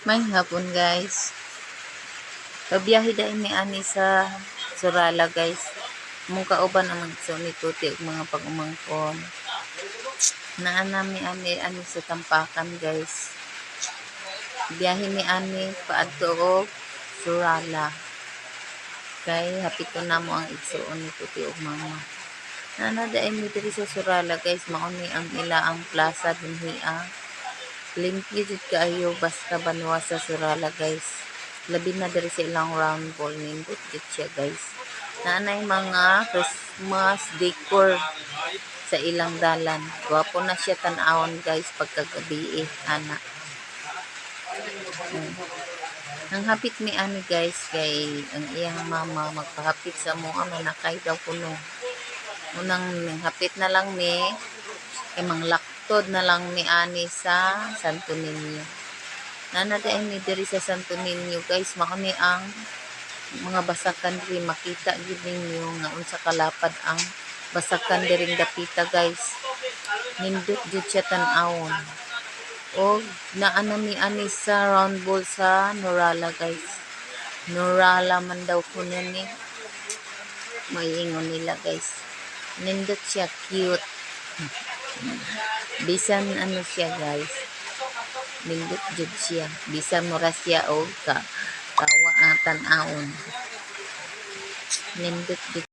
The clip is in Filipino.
May hapon guys. Pabiyahe dahil ni ani sa Surala guys. Mong kauban ang magso ni Tuti ug mga pag-umangkon. Naanami ani sa Tampakan guys. Biyahe ni ani paadto og Surala. Kay hapito na mo ang igsuon ni Tuti ug mama. Nana dai mi diri sa Surala guys, mao ni ang ilaang plaza dinhi. Limpyo jud kaayo basta banwa sa Surala guys. Labi na diri sa ilang round ball nindot jud siya guys. Naanay mga Christmas decor sa ilang dalan. Gwapo na siya tan-awon guys pagkagabi ana. Ang hapit ni ani guys kay ang iyang mama magpahapit sa mga manakay daw kuno. Unang hapit na lang ni kay manglaktod na lang ni ani sa Santo Niño. Nanadaay ni diri sa Santo Niño guys, mao ni ang mga basakan diri, makita gid ninyo nga unsa kalapad ang basakan diring dapita guys. Nindot jud siya tan-awon. O naana ni ani sa round ball sa Norala guys. Norala man daw kuno ni. Moingon nila guys. Nindot siya, cute. Bisan ano siya guys. Nindot jud siya. Bisan mura siya o tawa ang tan-awon. Nindot jud